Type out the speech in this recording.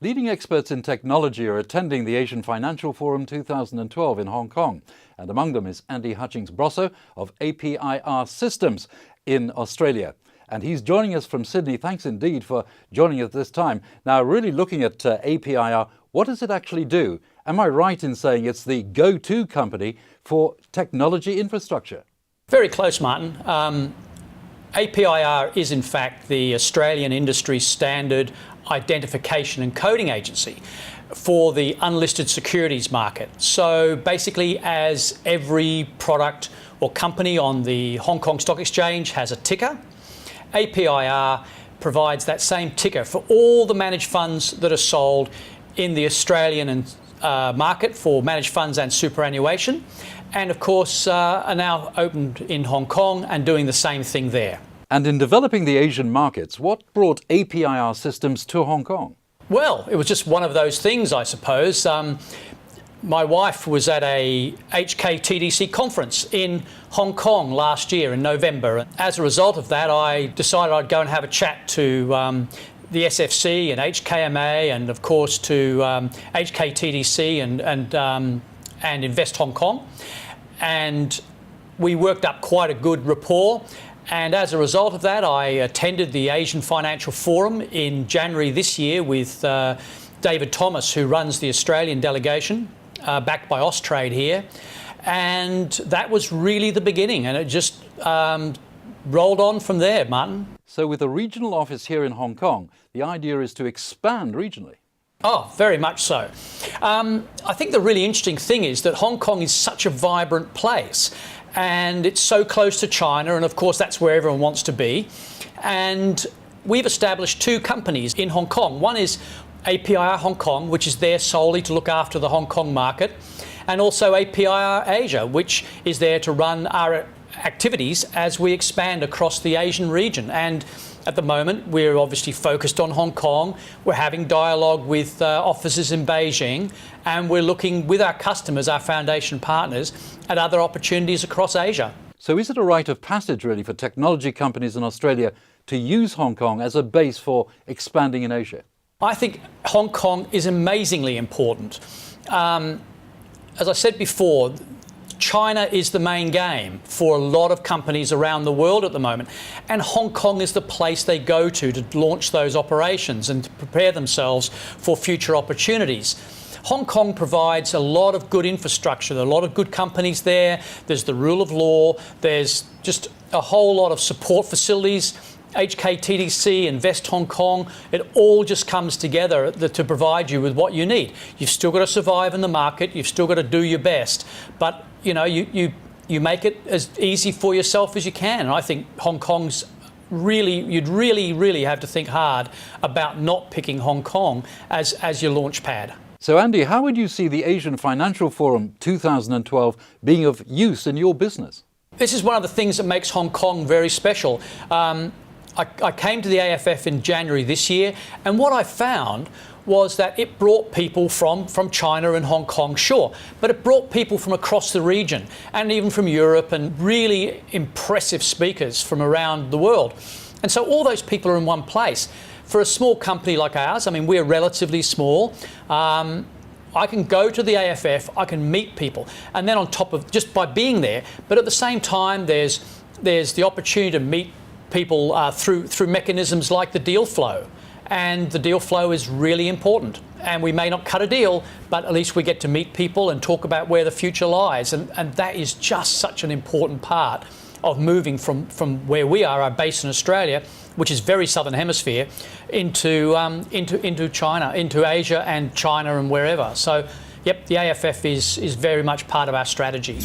Leading experts in technology are attending the Asian Financial Forum 2012 in Hong Kong, and among them is Andy Hutchings-Brosso of APIR Systems in Australia. And he's joining us from Sydney. Thanks indeed for joining us this time. Now, really looking at APIR, what does it actually do? Am I right in saying it's the go-to company for technology infrastructure? Very close, Martin. APIR is in fact the Australian industry standard identification and coding agency for the unlisted securities market. So basically, as every product or company on the Hong Kong Stock Exchange has a ticker, APIR provides that same ticker for all the managed funds that are sold in the Australian market for managed funds and superannuation, and of course are now opened in Hong Kong and doing the same thing there. And in developing the Asian markets, what brought APIR Systems to Hong Kong? Well, it was just one of those things, I suppose. My wife was at a HKTDC conference in Hong Kong last year in November. As a result of that, I decided I'd go and have a chat to the SFC and HKMA and, of course, to HKTDC and Invest Hong Kong. And we worked up quite a good rapport. And as a result of that, I attended the Asian Financial Forum in January this year with David Thomas, who runs the Australian delegation, backed by Austrade here. And that was really the beginning, and it just rolled on from there, Martin. So with a regional office here in Hong Kong, the idea is to expand regionally. Oh, very much so. I think the really interesting thing is that Hong Kong is such a vibrant place, and it's so close to China, and of course that's where everyone wants to be. And we've established two companies in Hong Kong. One is APIR Hong Kong, which is there solely to look after the Hong Kong market, and also APIR Asia, which is there to run our activities as we expand across the Asian region. And at the moment, we're obviously focused on Hong Kong. We're having dialogue with offices in Beijing, and we're looking with our customers, our foundation partners, at other opportunities across Asia. So is it a rite of passage, really, for technology companies in Australia to use Hong Kong as a base for expanding in Asia? I think Hong Kong is amazingly important. As I said before, China is the main game for a lot of companies around the world at the moment, and Hong Kong is the place they go to launch those operations and to prepare themselves for future opportunities. Hong Kong provides a lot of good infrastructure, there are a lot of good companies there, there's the rule of law, there's just a whole lot of support facilities. HKTDC, Invest Hong Kong, it all just comes together to provide you with what you need. You've still got to survive in the market, you've still got to do your best, but you know, you make it as easy for yourself as you can. And I think Hong Kong's you'd really have to think hard about not picking Hong Kong as your launch pad. So Andy, how would you see the Asian Financial Forum 2012 being of use in your business? This is one of the things that makes Hong Kong very special. I came to the AFF in January this year, and what I found was that it brought people from China and Hong Kong, sure, but it brought people from across the region and even from Europe, and really impressive speakers from around the world. And so all those people are in one place. For a small company like ours, I mean, we're relatively small. I can go to the AFF, I can meet people, and then on top of just by being there, but at the same time, there's the opportunity to meet people through mechanisms like the deal flow. And the deal flow is really important. And we may not cut a deal, but at least we get to meet people and talk about where the future lies. And that is just such an important part of moving from where we are, our base in Australia, which is very southern hemisphere, into China, into Asia and China and wherever. So, yep, the AFF is very much part of our strategy.